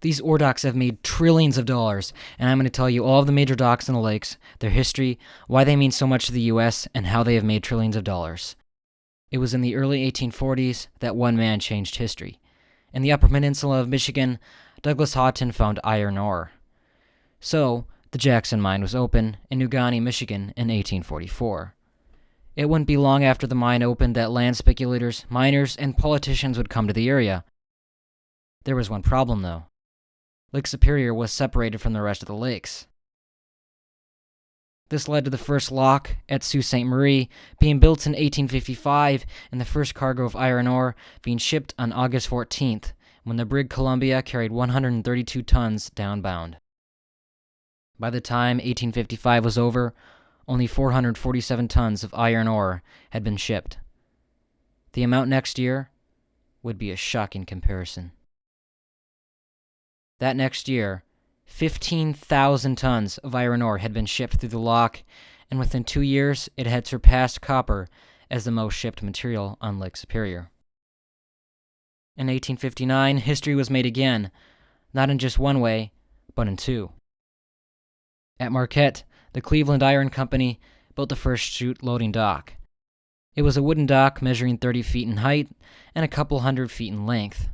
These ore docks have made trillions of dollars, and I'm going to tell you all of the major docks in the lakes, their history, why they mean so much to the U.S., and how they have made trillions of dollars. It was in the early 1840s that one man changed history. In the Upper Peninsula of Michigan, Douglas Houghton found iron ore. So, the Jackson Mine was open in New Gunny, Michigan in 1844. It wouldn't be long after the mine opened that land speculators, miners, and politicians would come to the area. There was one problem, though. Lake Superior was separated from the rest of the lakes. This led to the first lock at Sault Ste. Marie being built in 1855 and the first cargo of iron ore being shipped on August 14th when the brig Columbia carried 132 tons downbound. By the time 1855 was over, only 447 tons of iron ore had been shipped. The amount next year would be a shocking comparison. That next year, 15,000 tons of iron ore had been shipped through the lock, and within 2 years, it had surpassed copper as the most shipped material on Lake Superior. In 1859, history was made again, not in just one way, but in two. At Marquette, the Cleveland Iron Company built the first chute loading dock. It was a wooden dock measuring 30 feet in height and a couple hundred feet in length.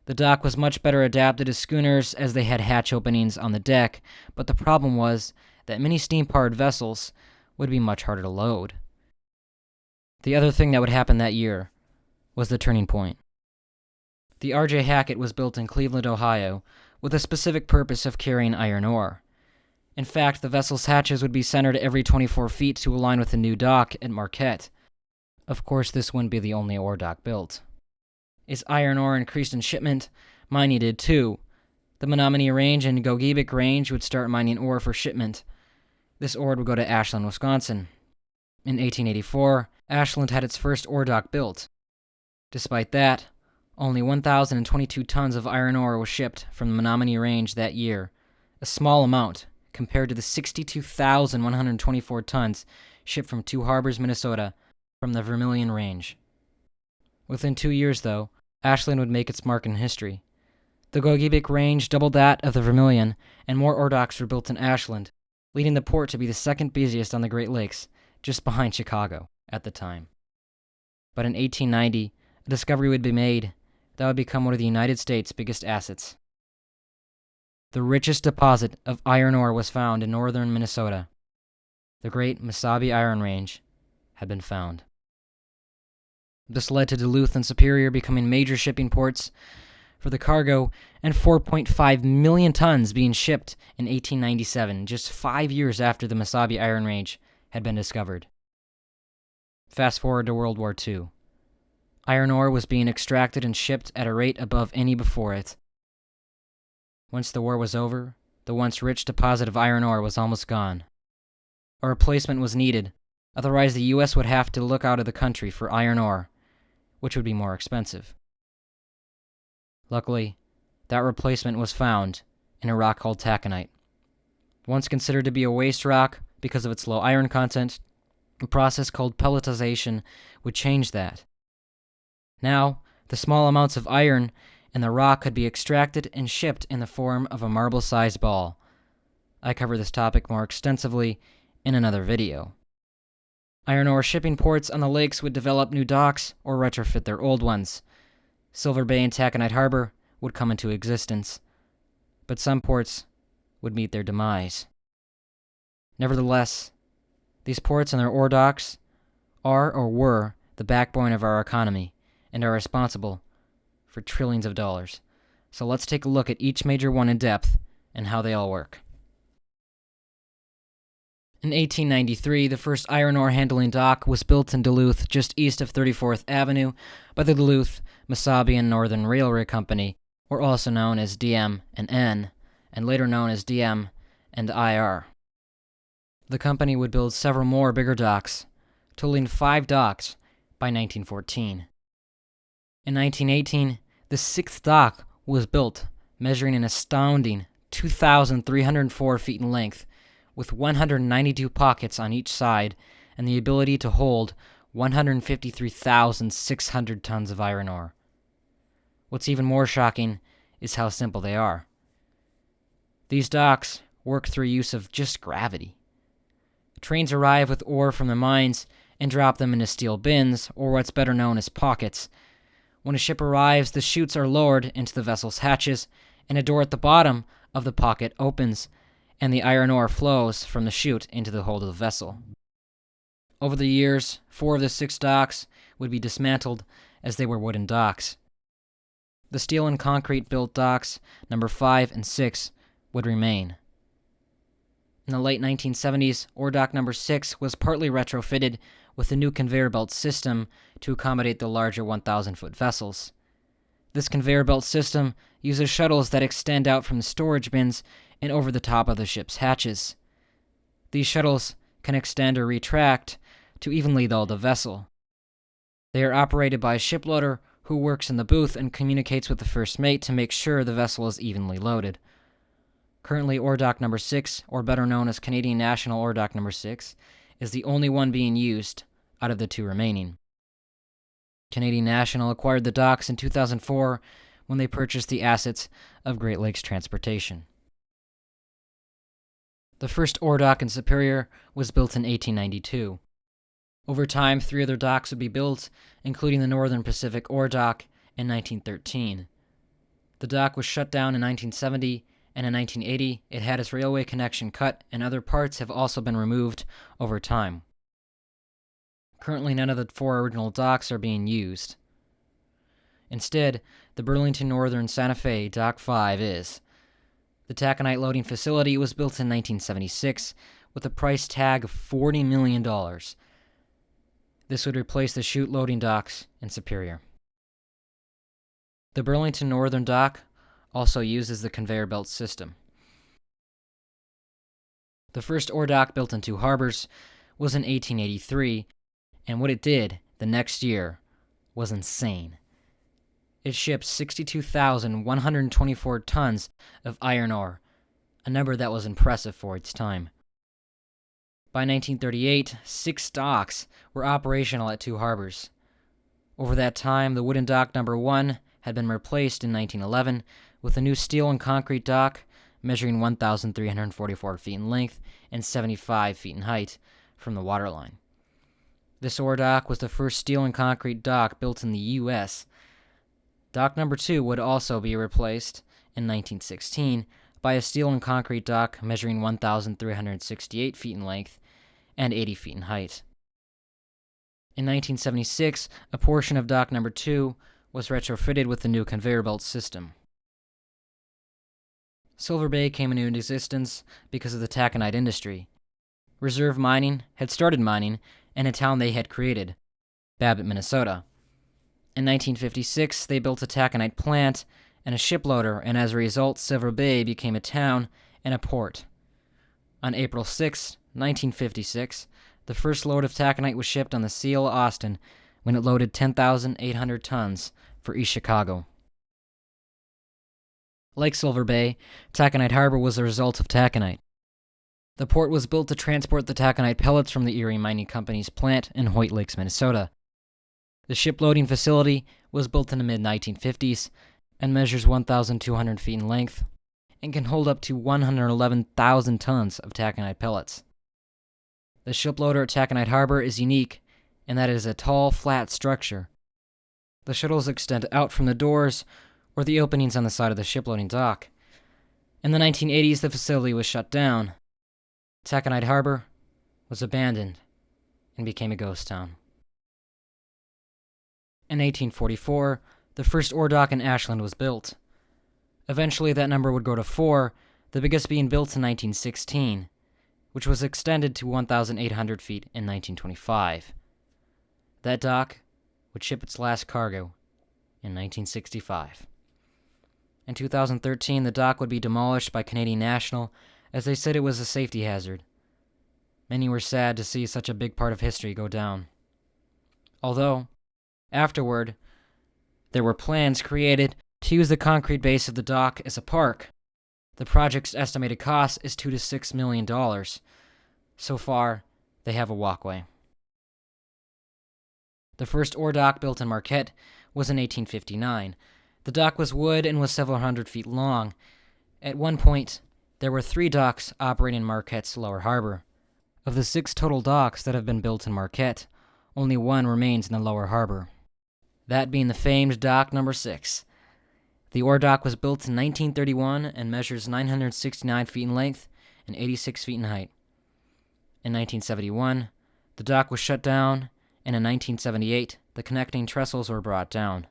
The dock was much better adapted to schooners as they had hatch openings on the deck, but the problem was that many steam-powered vessels would be much harder to load. The other thing that would happen that year was the turning point. The R.J. Hackett was built in Cleveland, Ohio, with a specific purpose of carrying iron ore. In fact, the vessel's hatches would be centered every 24 feet to align with the new dock at Marquette. Of course, this wouldn't be the only ore dock built. As iron ore increased in shipment, mining did too. The Menominee Range and Gogebic Range would start mining ore for shipment. This ore would go to Ashland, Wisconsin. In 1884, Ashland had its first ore dock built. Despite that, only 1,022 tons of iron ore was shipped from the Menominee Range that year, a small amount compared to the 62,124 tons shipped from Two Harbors, Minnesota, from the Vermilion Range. Within 2 years, though, Ashland would make its mark in history. The Gogebic Range doubled that of the Vermilion, and more ore docks were built in Ashland, leading the port to be the second busiest on the Great Lakes, just behind Chicago at the time. But in 1890, a discovery would be made that would become one of the United States' biggest assets. The richest deposit of iron ore was found in northern Minnesota. The Great Mesabi Iron Range had been found. This led to Duluth and Superior becoming major shipping ports for the cargo, and 4.5 million tons being shipped in 1897, just 5 years after the Mesabi Iron Range had been discovered. Fast forward to World War II. Iron ore was being extracted and shipped at a rate above any before it. Once the war was over, the once rich deposit of iron ore was almost gone. A replacement was needed, otherwise the U.S. would have to look out of the country for iron ore, which would be more expensive. Luckily, that replacement was found in a rock called taconite. Once considered to be a waste rock because of its low iron content, a process called pelletization would change that. Now, the small amounts of iron in the rock could be extracted and shipped in the form of a marble-sized ball. I cover this topic more extensively in another video. Iron ore shipping ports on the lakes would develop new docks or retrofit their old ones. Silver Bay and Taconite Harbor would come into existence, but some ports would meet their demise. Nevertheless, these ports and their ore docks are or were the backbone of our economy and are responsible for trillions of dollars. So let's take a look at each major one in depth and how they all work. In 1893, the first iron ore handling dock was built in Duluth, just east of 34th Avenue, by the Duluth, Mesabi and Northern Railway Company, or also known as DM and N, and later known as DM and IR. The company would build several more bigger docks, totaling 5 docks by 1914. In 1918, the 6th dock was built, measuring an astounding 2,304 feet in length, with 192 pockets on each side and the ability to hold 153,600 tons of iron ore. What's even more shocking is how simple they are. These docks work through use of just gravity. Trains arrive with ore from the mines and drop them into steel bins, or what's better known as pockets. When a ship arrives, the chutes are lowered into the vessel's hatches, and a door at the bottom of the pocket opens, and the iron ore flows from the chute into the hold of the vessel. Over the years, 4 of the 6 docks would be dismantled as they were wooden docks. The steel and concrete built docks, number 5 and 6, would remain. In the late 1970s, ore dock number 6 was partly retrofitted with a new conveyor belt system to accommodate the larger 1,000-foot vessels. This conveyor belt system uses shuttles that extend out from the storage bins and over the top of the ship's hatches. These shuttles can extend or retract to evenly load the vessel. They are operated by a shiploader who works in the booth and communicates with the first mate to make sure the vessel is evenly loaded. Currently, ore dock number 6, or better known as Canadian National Ore Dock number 6, is the only one being used out of the 2 remaining. Canadian National acquired the docks in 2004 when they purchased the assets of Great Lakes Transportation. The first ore dock in Superior was built in 1892. Over time, 3 other docks would be built, including the Northern Pacific Ore Dock in 1913. The dock was shut down in 1970, and in 1980, it had its railway connection cut, and other parts have also been removed over time. Currently, none of the 4 original docks are being used. Instead, the Burlington Northern Santa Fe Dock 5 is. The taconite loading facility was built in 1976 with a price tag of $40 million. This would replace the chute loading docks in Superior. The Burlington Northern Dock also uses the conveyor belt system. The first ore dock built in 2 harbors was in 1883, and what it did the next year was insane. It shipped 62,124 tons of iron ore, a number that was impressive for its time. By 1938, 6 docks were operational at 2 harbors. Over that time, the wooden dock number 1 had been replaced in 1911 with a new steel and concrete dock measuring 1,344 feet in length and 75 feet in height from the waterline. This ore dock was the first steel and concrete dock built in the U.S. Dock number 2 would also be replaced in 1916 by a steel and concrete dock measuring 1,368 feet in length and 80 feet in height. In 1976, a portion of dock number 2 was retrofitted with the new conveyor belt system. Silver Bay came into existence because of the taconite industry. Reserve Mining had started mining in a town they had created, Babbitt, Minnesota. In 1956, they built a taconite plant and a shiploader, and as a result, Silver Bay became a town and a port. On April 6, 1956, the first load of taconite was shipped on the Seal Austin when it loaded 10,800 tons for East Chicago. Like Silver Bay, Taconite Harbor was a result of taconite. The port was built to transport the taconite pellets from the Erie Mining Company's plant in Hoyt Lakes, Minnesota. The ship-loading facility was built in the mid-1950s and measures 1,200 feet in length and can hold up to 111,000 tons of taconite pellets. The shiploader at Taconite Harbor is unique in that it is a tall, flat structure. The shuttles extend out from the doors or the openings on the side of the shiploading dock. In the 1980s, the facility was shut down. Taconite Harbor was abandoned and became a ghost town. In 1844, the first ore dock in Ashland was built. Eventually, that number would grow to 4, the biggest being built in 1916, which was extended to 1,800 feet in 1925. That dock would ship its last cargo in 1965. In 2013, the dock would be demolished by Canadian National as they said it was a safety hazard. Many were sad to see such a big part of history go down. Although, afterward, there were plans created to use the concrete base of the dock as a park. The project's estimated cost is $2 to $6 million. So far, they have a walkway. The first ore dock built in Marquette was in 1859. The dock was wood and was several hundred feet long. At one point, There were 3 docks operating in Marquette's lower harbor. Of the 6 total docks that have been built in Marquette, only 1 remains in the lower harbor, that being the famed Dock Number 6. The ore dock was built in 1931 and measures 969 feet in length and 86 feet in height. In 1971, the dock was shut down, and in 1978, the connecting trestles were brought down.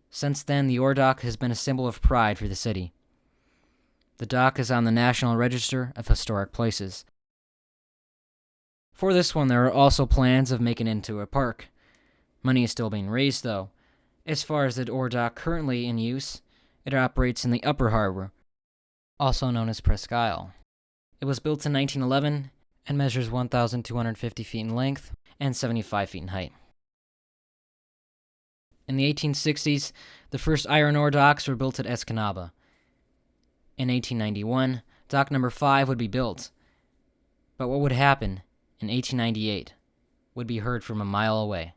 Since then, the ore dock has been a symbol of pride for the city. The dock is on the National Register of Historic Places. For this one, there are also plans of making it into a park. Money is still being raised, though. As far as the ore dock currently in use, it operates in the upper harbor, also known as Presque Isle. It was built in 1911 and measures 1,250 feet in length and 75 feet in height. In the 1860s, the first iron ore docks were built at Escanaba. In 1891, dock number 5 would be built. But what would happen in 1898 would be heard from a mile away.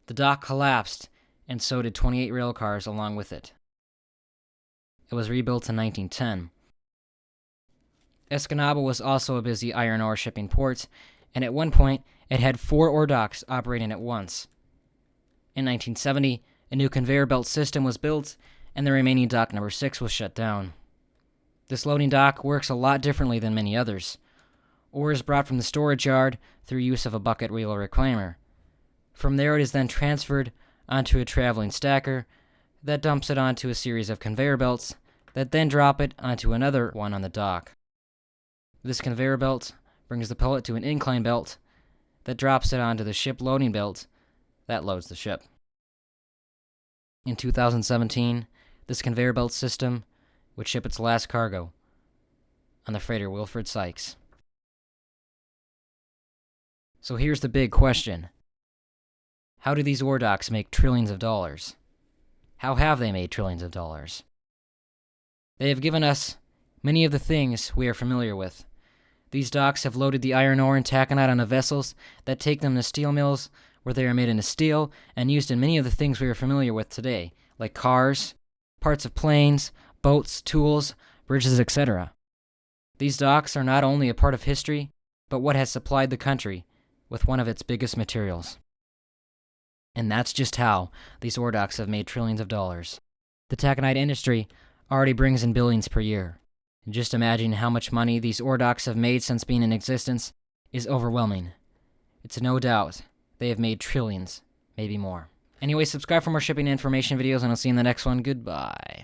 The dock collapsed, and so did 28 rail cars along with it. It was rebuilt in 1910. Escanaba was also a busy iron ore shipping port, and at one point it had 4 ore docks operating at once. In 1970, a new conveyor belt system was built, and the remaining dock number 6 was shut down. This loading dock works a lot differently than many others. Ore is brought from the storage yard through use of a bucket wheel reclaimer. From there it is then transferred onto a traveling stacker that dumps it onto a series of conveyor belts that then drop it onto another one on the dock. This conveyor belt brings the pellet to an incline belt that drops it onto the ship loading belt that loads the ship. In 2017, this conveyor belt system would ship its last cargo on the freighter Wilfred Sykes. So here's the big question. How do these ore docks make trillions of dollars? How have they made trillions of dollars? They have given us many of the things we are familiar with. These docks have loaded the iron ore and taconite onto vessels that take them to steel mills where they are made into steel and used in many of the things we are familiar with today, like cars, parts of planes, boats, tools, bridges, etc. These docks are not only a part of history, but what has supplied the country with one of its biggest materials. And that's just how these ore docks have made trillions of dollars. The taconite industry already brings in billions per year. And just imagine how much money these ore docks have made since being in existence is overwhelming. It's no doubt they have made trillions, maybe more. Anyway, subscribe for more shipping information videos, and I'll see you in the next one. Goodbye.